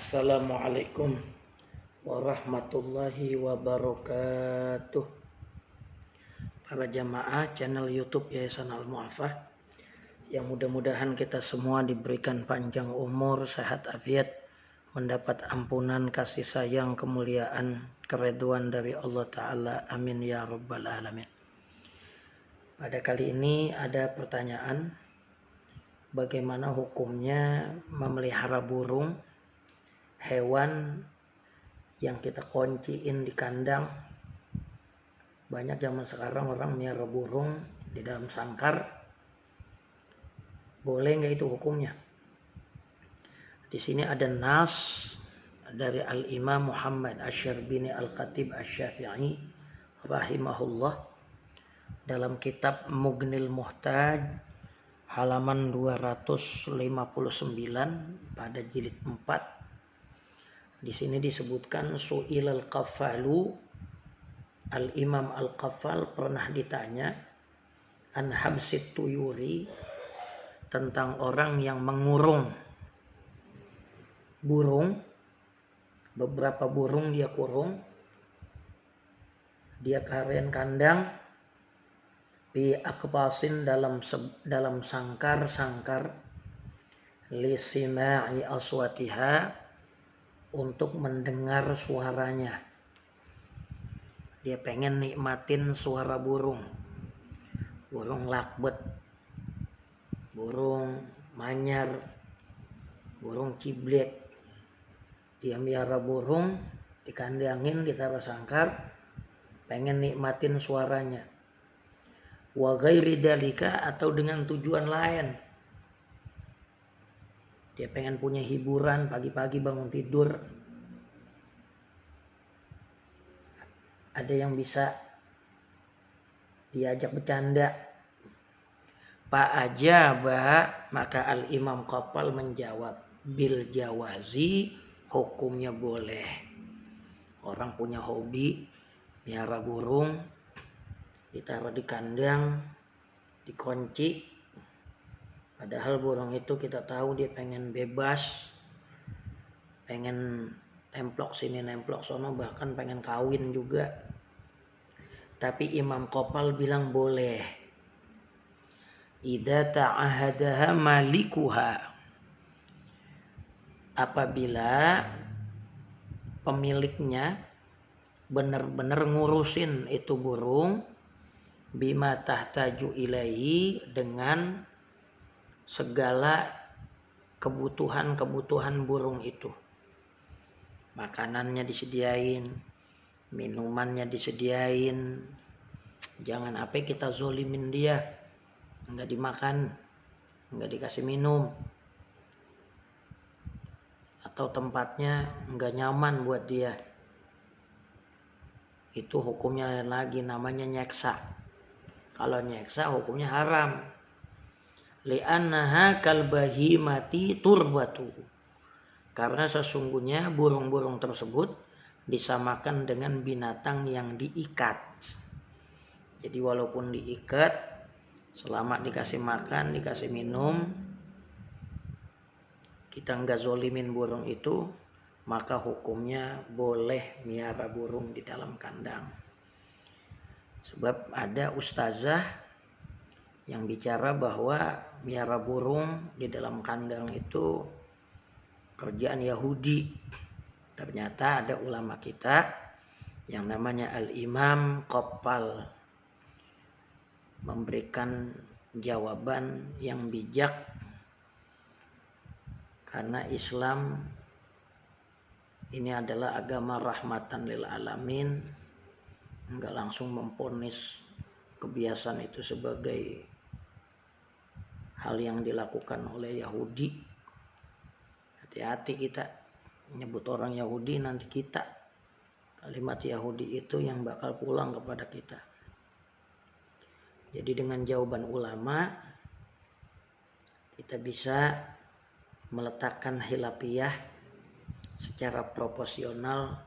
Assalamualaikum warahmatullahi wabarakatuh. Para jamaah channel YouTube Yayasan Al-Mu'afah, yang mudah-mudahan kita semua diberikan panjang umur, sehat afiat, mendapat ampunan, kasih sayang, kemuliaan, keridhaan dari Allah Ta'ala. Amin ya rabbal alamin. Pada kali ini ada pertanyaan, bagaimana hukumnya memelihara burung, hewan yang kita kunciin di kandang. Banyak zaman sekarang orang melihara burung di dalam sangkar. Boleh nggak itu hukumnya? Di sini ada nas dari Al-Imam Muhammad Asy-Syarbini Al-Khatib Asy-Syafi'i rahimahullah dalam kitab Mughnil Muhtaj halaman 259 pada jilid 4. Di sini disebutkan su'ilal qafalu, Al-Imam Al-Qafal pernah ditanya an habsit tuyuri, tentang orang yang mengurung burung. Beberapa burung dia kurung, dia karen kandang, fi aqbasin dalam sangkar li sima'i aswatiha, untuk mendengar suaranya. Dia pengen nikmatin suara burung lakbet, burung manyar, burung ciblek. Dia miara burung, dikandangin, ditaruh sangkar, pengen nikmatin suaranya. Wa ghairi dalika, atau dengan tujuan lain. Dia pengen punya hiburan, pagi-pagi bangun tidur. Ada yang bisa diajak bercanda. Fa'ajaba, maka Al-Imam Qafal menjawab, bil jawazi, hukumnya boleh. Orang punya hobi miara burung, ditaruh di kandang, dikunci. Padahal burung itu kita tahu dia pengen bebas, pengen templok sini nemplok sono, bahkan pengen kawin juga. Tapi Imam Qafal bilang boleh. Idza ta'ahadaha malikuha, apabila pemiliknya benar-benar ngurusin itu burung, bima tahtaju ilaihi, dengan segala kebutuhan burung itu. Makanannya disediain, minumannya disediain. Jangan apa kita zolimin dia, enggak dimakan, enggak dikasih minum, atau tempatnya enggak nyaman buat dia. Itu hukumnya lain lagi, namanya nyeksa. Kalau nyeksa hukumnya haram. Li'annaha kalbahimati turbatu, karena sesungguhnya burung-burung tersebut disamakan dengan binatang yang diikat. Jadi walaupun diikat, selama dikasih makan, dikasih minum, kita enggak zolimin burung itu, maka hukumnya boleh miara burung di dalam kandang. Sebab ada ustazah yang bicara bahwa miara burung di dalam kandang itu kerjaan Yahudi. Ternyata ada ulama kita yang namanya Al-Imam Qafal memberikan jawaban yang bijak, karena Islam ini adalah agama rahmatan lil alamin. Enggak langsung memponis kebiasaan itu sebagai hal yang dilakukan oleh Yahudi. Hati-hati kita menyebut orang Yahudi, nanti kita, kalimat Yahudi itu yang bakal pulang kepada kita. Jadi dengan jawaban ulama kita bisa meletakkan khilafiyah secara proporsional.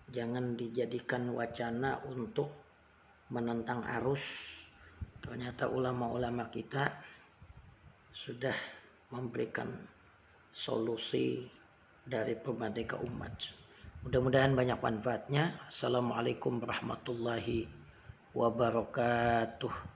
Jangan dijadikan wacana untuk menentang arus. Ternyata ulama-ulama kita sudah memberikan solusi dari Permadeka Umat. Mudah-mudahan banyak manfaatnya. Assalamualaikum warahmatullahi wabarakatuh.